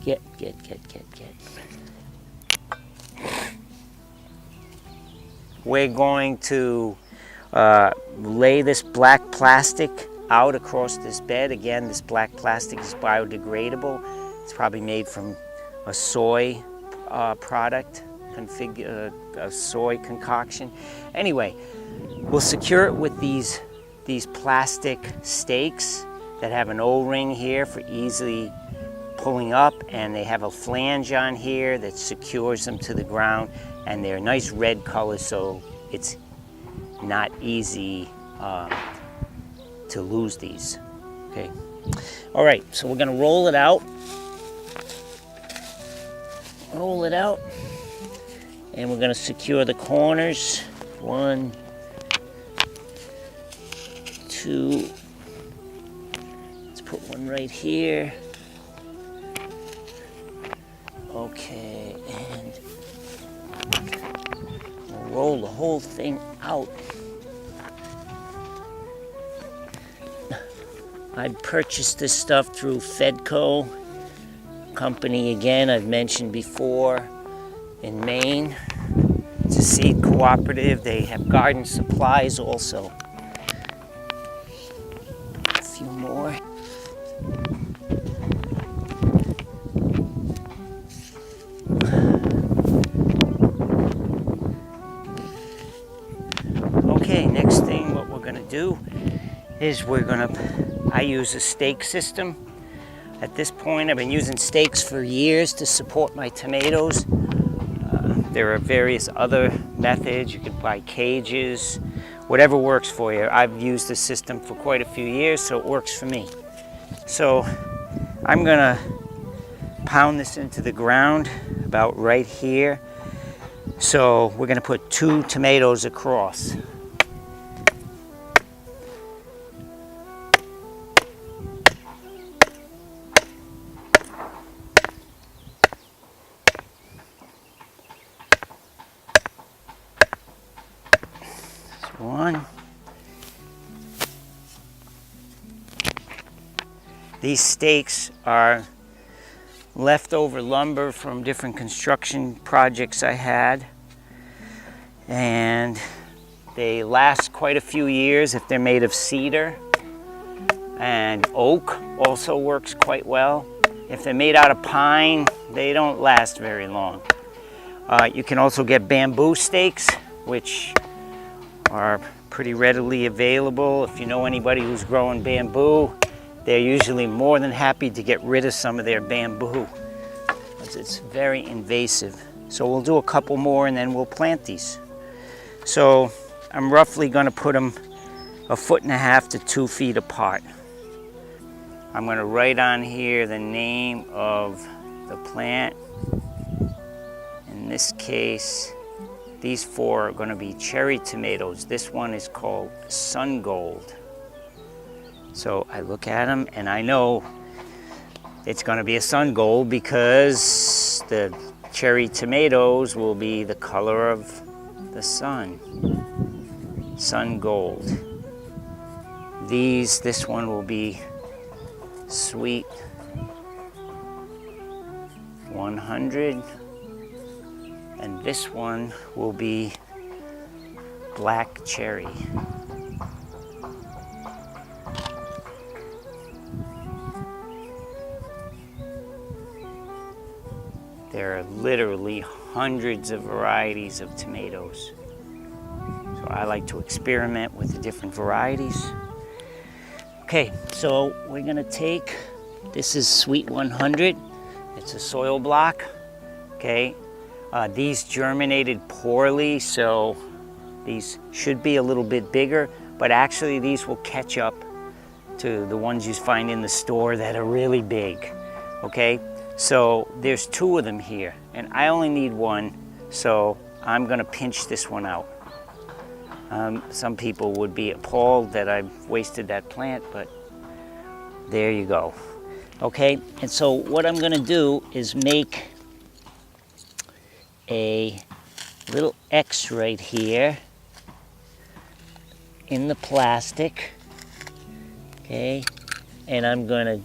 Get. We're going to lay this black plastic out across this bed. Again, this black plastic is biodegradable. It's probably made from a soy product, a soy concoction. Anyway, we'll secure it with these plastic stakes that have an O-ring here for easily pulling up, and they have a flange on here that secures them to the ground, and they're a nice red color, so it's not easy to lose these. Okay. All right, so we're gonna roll it out. And we're gonna secure the corners. 1, 2. Let's put one right here. Okay, and we'll roll the whole thing out. I'd purchased this stuff through Fedco company, again, I've mentioned before, in Maine. It's a seed cooperative. They have garden supplies also. A few more. Okay, next thing what we're gonna do is I use a stake system. At this point, I've been using stakes for years to support my tomatoes. There are various other methods. You can buy cages, whatever works for you. I've used this system for quite a few years, so it works for me. So I'm gonna pound this into the ground about right here. So we're gonna put 2 tomatoes across. One. These stakes are leftover lumber from different construction projects I had, and they last quite a few years if they're made of cedar, and oak also works quite well. If they're made out of pine, they don't last very long. You can also get bamboo stakes, which are pretty readily available. If you know anybody who's growing bamboo, they're usually more than happy to get rid of some of their bamboo, because it's very invasive. So we'll do a couple more and then we'll plant these. So I'm roughly going to put them 1.5 to 2 feet apart. I'm going to write on here the name of the plant. In this case, these 4 are going to be cherry tomatoes. This one is called Sun Gold. So I look at them and I know it's going to be a Sun Gold because the cherry tomatoes will be the color of the sun. Sun Gold. This one will be Sweet 100. And this one will be Black Cherry. There are literally hundreds of varieties of tomatoes. So I like to experiment with the different varieties. Okay, so we're gonna take, this is Sweet 100. It's a soil block, okay? These germinated poorly, so these should be a little bit bigger, but actually these will catch up to the ones you find in the store that are really big, okay? So there's 2 of them here, and I only need 1, so I'm gonna pinch this one out. Some people would be appalled that I've wasted that plant, but there you go. Okay, and so what I'm gonna do is make a little X right here in the plastic, okay, and I'm gonna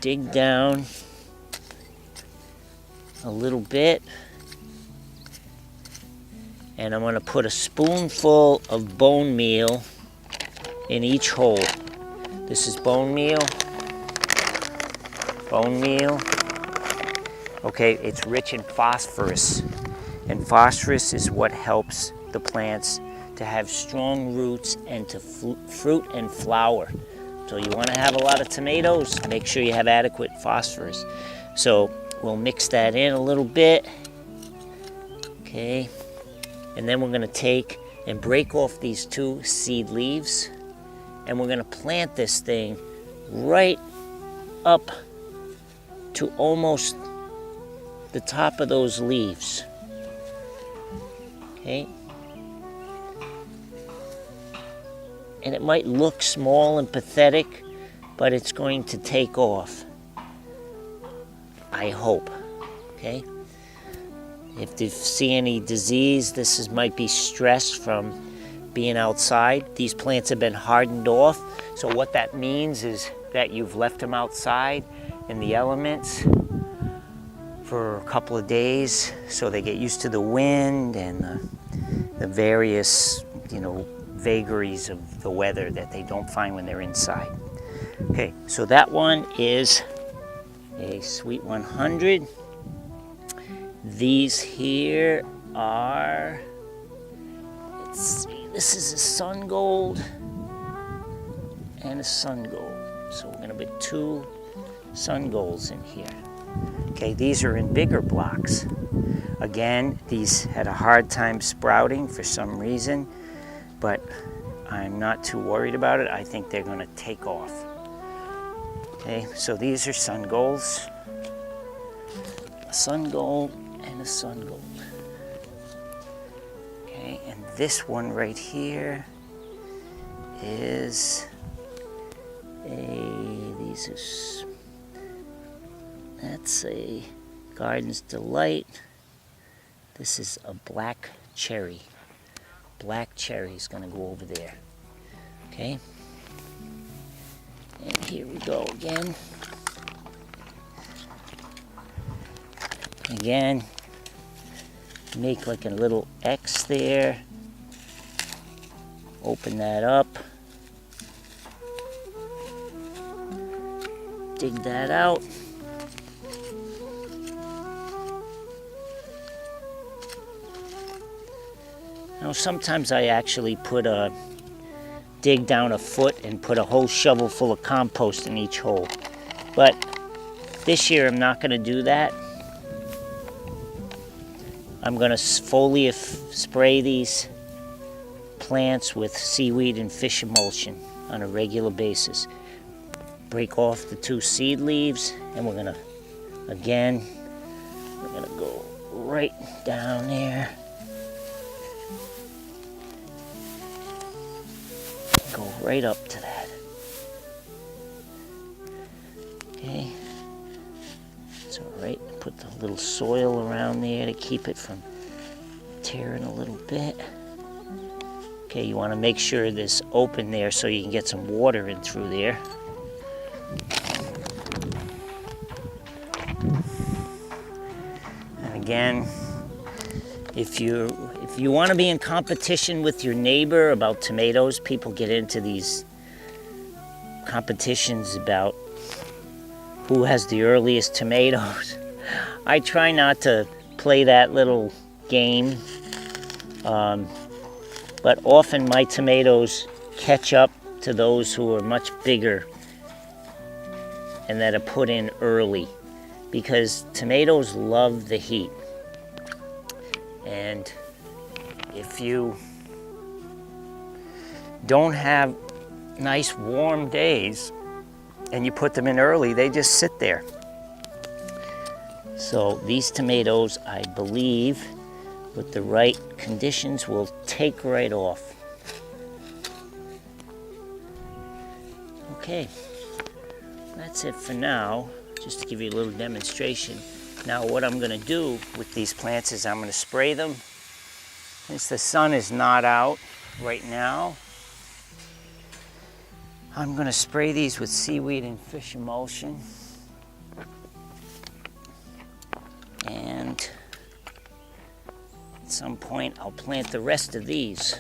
dig down a little bit, and I'm going to put a spoonful of bone meal in each hole. This is bone meal. Bone meal. Okay, it's rich in phosphorus, and phosphorus is what helps the plants to have strong roots and to fruit and flower. So you want to have a lot of tomatoes, make sure you have adequate phosphorus. So we'll mix that in a little bit. Okay, and then we're going to take and break off these 2 seed leaves, and we're going to plant this thing right up to almost the top of those leaves. Okay, and it might look small and pathetic, but it's going to take off, I hope. Okay, if you see any disease, this might be stress from being outside. These plants have been hardened off, so what that means is that you've left them outside in the elements for a couple of days, so they get used to the wind and the various, vagaries of the weather that they don't find when they're inside. Okay, so that one is a Sweet 100. These here are, let's see, this is a Sun Gold and a Sun Gold. So we're going to put 2 Sun Golds in here. Okay, these are in bigger blocks. Again, these had a hard time sprouting for some reason, but I'm not too worried about it. I think they're going to take off. Okay, so these are Sun Golds. A Sun Gold and a Sun Gold. Okay, and this one right here is that's a Garden's Delight. This is a Black Cherry. Black Cherry is going to go over there. Okay, and here we go again. Again, make like a little X there. Open that up. Dig that out. Now sometimes I actually dig down a foot and put a whole shovel full of compost in each hole. But this year I'm not going to do that. I'm going to foliar spray these plants with seaweed and fish emulsion on a regular basis. Break off the 2 seed leaves, and we're going to go right down there. Go right up to that. Okay. It's all right. Put the little soil around there to keep it from tearing a little bit. Okay, you want to make sure this open there so you can get some water in through there. And again, if you want to be in competition with your neighbor about tomatoes, people get into these competitions about who has the earliest tomatoes. I try not to play that little game, but often my tomatoes catch up to those who are much bigger and that are put in early, because tomatoes love the heat. And if you don't have nice warm days and you put them in early, they just sit there. So these tomatoes, I believe, with the right conditions, will take right off. Okay, that's it for now, just to give you a little demonstration. Now what I'm going to do with these plants is I'm going to spray them. Since the sun is not out right now, I'm going to spray these with seaweed and fish emulsion. And at some point I'll plant the rest of these.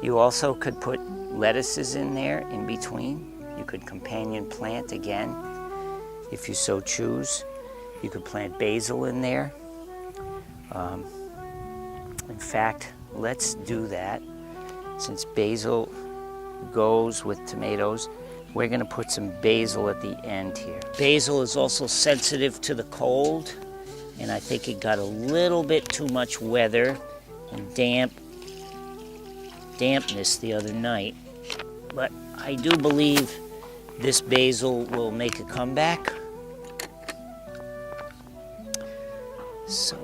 You also could put lettuces in there in between. You could companion plant again if you so choose. You could plant basil in there. In fact, let's do that. Since basil goes with tomatoes, we're going to put some basil at the end here. Basil is also sensitive to the cold, and I think it got a little bit too much weather and dampness the other night. But I do believe this basil will make a comeback. So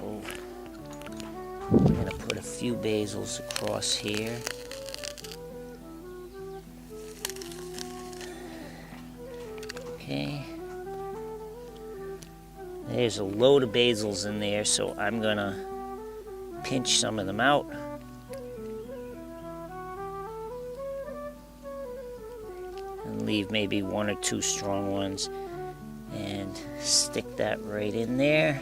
I'm going to put a few basils across here. Okay. There's a load of basils in there, so I'm going to pinch some of them out. And leave maybe one or two strong ones and stick that right in there.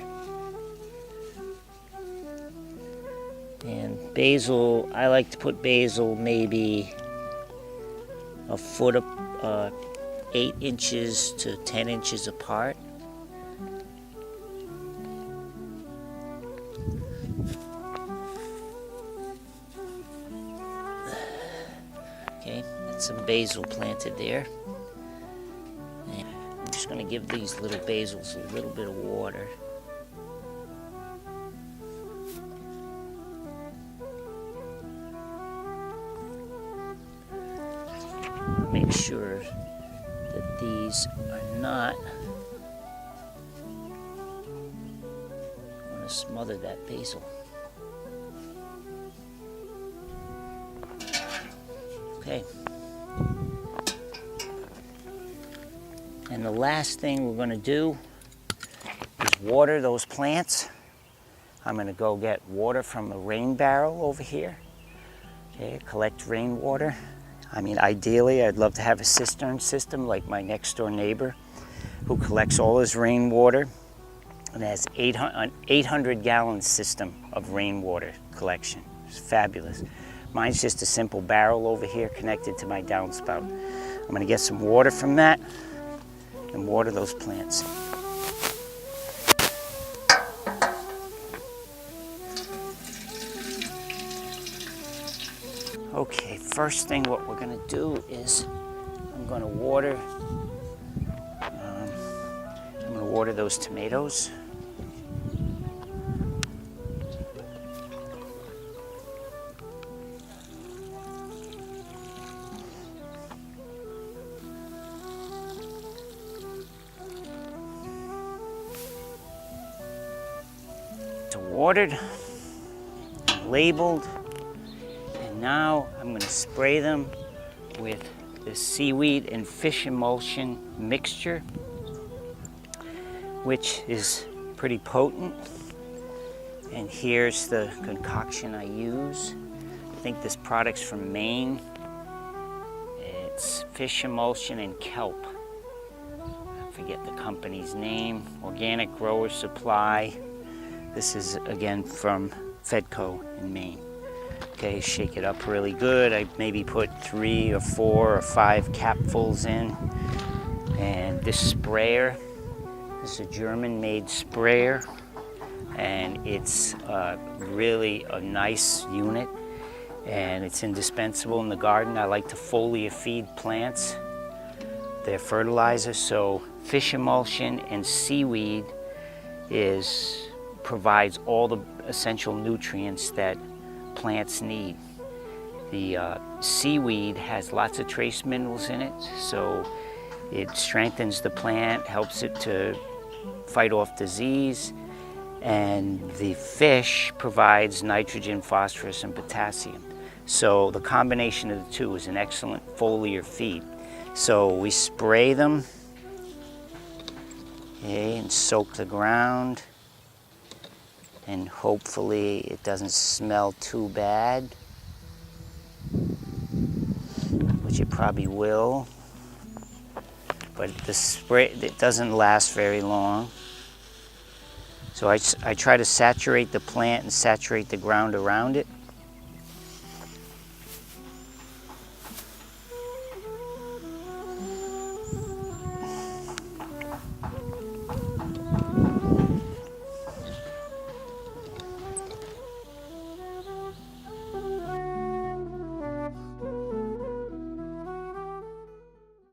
And basil, I like to put basil maybe a foot of 8 inches to 10 inches apart. Okay, that's some basil planted there. And I'm just going to give these little basils a little bit of water. Make sure that these are not. I want to smother that basil. Okay. And the last thing we're going to do is water those plants. I'm going to go get water from a rain barrel over here. Okay, collect rainwater. I mean, ideally, I'd love to have a cistern system like my next door neighbor who collects all his rainwater and has an 800-gallon system of rainwater collection. It's fabulous. Mine's just a simple barrel over here connected to my downspout. I'm going to get some water from that and water those plants. Okay, first thing what we're going to do is I'm going to water those tomatoes. Watered, labeled, and now I'm going to spray them with the seaweed and fish emulsion mixture, which is pretty potent. And here's the concoction I use. I think this product's from Maine. It's fish emulsion and kelp. I forget the company's name. Organic Grower Supply. This is, again, from Fedco in Maine. Okay, shake it up really good. I maybe put 3 or 4 or 5 capfuls in. And this sprayer is a German-made sprayer. And it's really a nice unit. And it's indispensable in the garden. I like to foliar feed plants. They're fertilizer, so fish emulsion and seaweed provides all the essential nutrients that plants need. The seaweed has lots of trace minerals in it, so it strengthens the plant, helps it to fight off disease, and the fish provides nitrogen, phosphorus, and potassium. So the combination of the two is an excellent foliar feed. So we spray them, okay, and soak the ground. And hopefully it doesn't smell too bad, which it probably will. but the spray, it doesn't last very long. So I try to saturate the plant and saturate the ground around it.